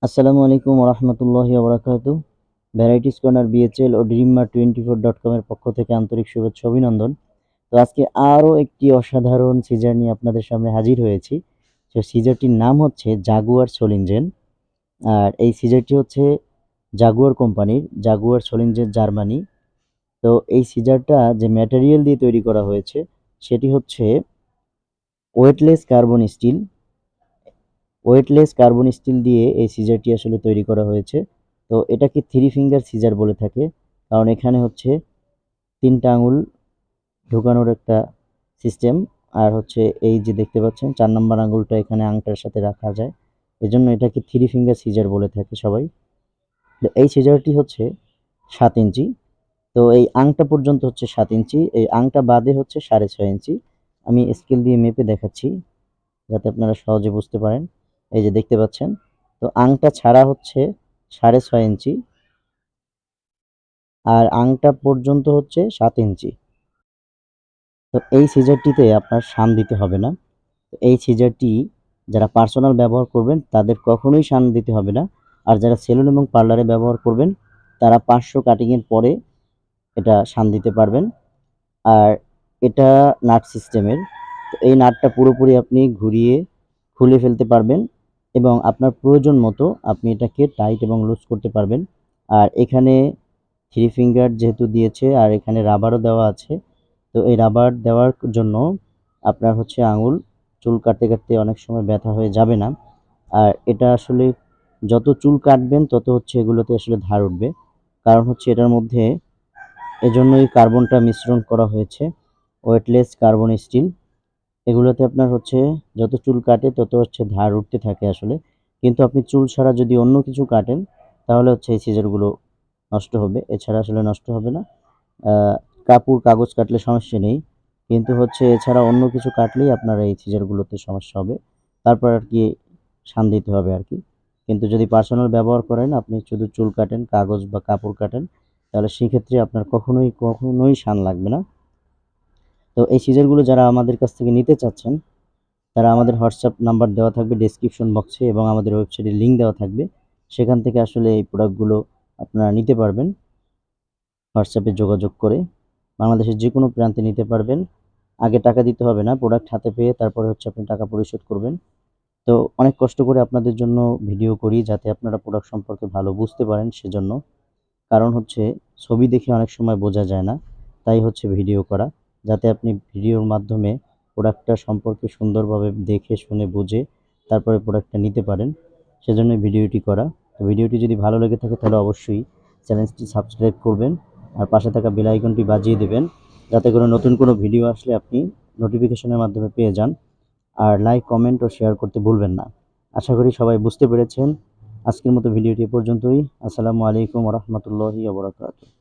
আসসালামু আলাইকুম রহমতুল্লাহি ওবরাকাতু। ভ্যারাইটিস কর্নার বিএচএল ও dreamer24.com এর পক্ষ থেকে আন্তরিক শুভেচ্ছা অভিনন্দন। তো আজকে আরও একটি অসাধারণ সিজার নিয়ে আপনাদের সামনে হাজির হয়েছি। তো সিজারটির নাম হচ্ছে জাগুয়ার সোলিনজেন। আর এই সিজারটি হচ্ছে জাগুয়ার কোম্পানির, জাগুয়ার সোলিনজেন জার্মানি। তো এই সিজারটা যে ম্যাটেরিয়াল দিয়ে তৈরি করা হয়েছে সেটি হচ্ছে weightless carbon still. Weightless carbon still দিয়ে এই সিজারটি আসলে তৈরি করা হয়েছে। তো এটাকে থ্রি ফিঙ্গার সিজার বলে থাকে, কারণ এখানে হচ্ছে 3টা আঙুল ঢোকানোর একটা সিস্টেম। আর হচ্ছে এই যে দেখতে পাচ্ছেন 4 নাম্বার আঙুলটা এখানে আংটার সাথে রাখা যায়, এজন্য এটাকে থ্রি ফিঙ্গার সিজার বলে থাকে সবাই। তো এই সিজারটি হচ্ছে 7 ইঞ্চি। তো এই আংটা পর্যন্ত হচ্ছে 7 ইঞ্চি, এই আংটা বাদে হচ্ছে 6.5 ইঞ্চি। আমি স্কেল দিয়ে মেপে দেখাচ্ছি যাতে আপনারা সহজে বুঝতে পারেন। এই যে দেখতে পাচ্ছেন, তো আংটা ছাড়া হচ্ছে 6.5 ইঞ্চি আর আংটা পর্যন্ত হচ্ছে 7 ইঞ্চি। তো এই সিজারটিতে আপনার শান দিতে হবে না। তো এই সিজারটি যারা পার্সোনাল ব্যবহার করবেন তাদের কখনোই শান দিতে হবে না। আর যারা সেলুন এবং পার্লারে ব্যবহার করবেন তারা 500 কাটিংয়ের পরে এটা শান দিতে পারবেন। আর এটা নাট সিস্টেমের। তো এই নাটটা পুরোপুরি আপনি ঘুরিয়ে খুলে ফেলতে পারবেন এবং আপনার প্রয়োজন মতো আপনি এটাকে টাইট এবং লুজ করতে পারবেন। আর এখানে থ্রি ফিঙ্গার যেহেতু দিয়েছে আর এখানে রাবারও দেওয়া আছে, তো এই রাবার দেওয়ার জন্য আপনার হচ্ছে আঙুল চুল কাটতে কাটতে অনেক সময় ব্যথা হয়ে যাবে না। আর এটা আসলে যত চুল কাটবেন তত হচ্ছে এগুলোতে আসলে ধার উঠবে, কারণ হচ্ছে এটার মধ্যে এজন্যই কার্বনটা মিশ্রণ করা হয়েছে, ওয়েটলেস কার্বন স্টিল। এগুলোতে আপনার হচ্ছে যত চুল কাটে তত হচ্ছে ধার উঠতে থাকে আসলে। কিন্তু আপনি চুল ছাড়া যদি অন্য কিছু কাটেন তাহলে হচ্ছে এই সিজারগুলো নষ্ট হবে, এছাড়া আসলে নষ্ট হবে না। কাপড় কাগজ কাটলে সমস্যা নেই, কিন্তু হচ্ছে এছাড়া অন্য কিছু কাটলেই আপনার এই সিজারগুলোতে সমস্যা হবে। তারপর আর কি শান দিতে হবে আর কি। কিন্তু যদি পার্সোনাল ব্যবহার করেন, আপনি শুধু চুল কাটেন, কাগজ বা কাপড় কাটেন, তাহলে সেক্ষেত্রে আপনার কখনোই শান লাগবে না। তো এই সিজারগুলো যারা আমাদের কাছ থেকে নিতে চাচ্ছেন তারা আমাদের হোয়াটসঅ্যাপ নাম্বার দেওয়া থাকবে ডেসক্রিপশন বক্সে এবং আমাদের ওয়েবসাইটের লিঙ্ক দেওয়া থাকবে, সেখান থেকে আসলে এই প্রোডাক্টগুলো আপনারা নিতে পারবেন হোয়াটসঅ্যাপে যোগাযোগ করে। বাংলাদেশের যে কোনো প্রান্তে নিতে পারবেন। আগে টাকা দিতে হবে না, প্রোডাক্ট হাতে পেয়ে তারপরে হচ্ছে আপনি টাকা পরিশোধ করবেন। তো অনেক কষ্ট করে আপনাদের জন্য ভিডিও করি যাতে আপনারা প্রোডাক্ট সম্পর্কে ভালো বুঝতে পারেন সেজন্য। কারণ হচ্ছে ছবি দেখে অনেক সময় বোঝা যায় না, তাই হচ্ছে ভিডিও করা, যাতে আপনি ভিডিওর মাধ্যমে প্রোডাক্টটা সম্পর্কে সুন্দরভাবে দেখে শুনে বুঝে তারপরে প্রোডাক্টটা নিতে পারেন, সেজন্যই ভিডিওটি করা। তো ভিডিওটি যদি ভালো লেগে থাকে তাহলে অবশ্যই চ্যানেলটি সাবস্ক্রাইব করবেন আর পাশে থাকা বেল আইকনটি বাজিয়ে দেবেন, যাতে করে নতুন কোনো ভিডিও আসলে আপনি নোটিফিকেশনের মাধ্যমে পেয়ে যান। আর লাইক, কমেন্ট ও শেয়ার করতে ভুলবেন না। আশা করি সবাই বুঝতে পেরেছেন। আজকের মতো ভিডিওটি এ পর্যন্তই। আসসালামু আলাইকুম ওয়া রাহমাতুল্লাহি ওয়া বারাকাতুহু।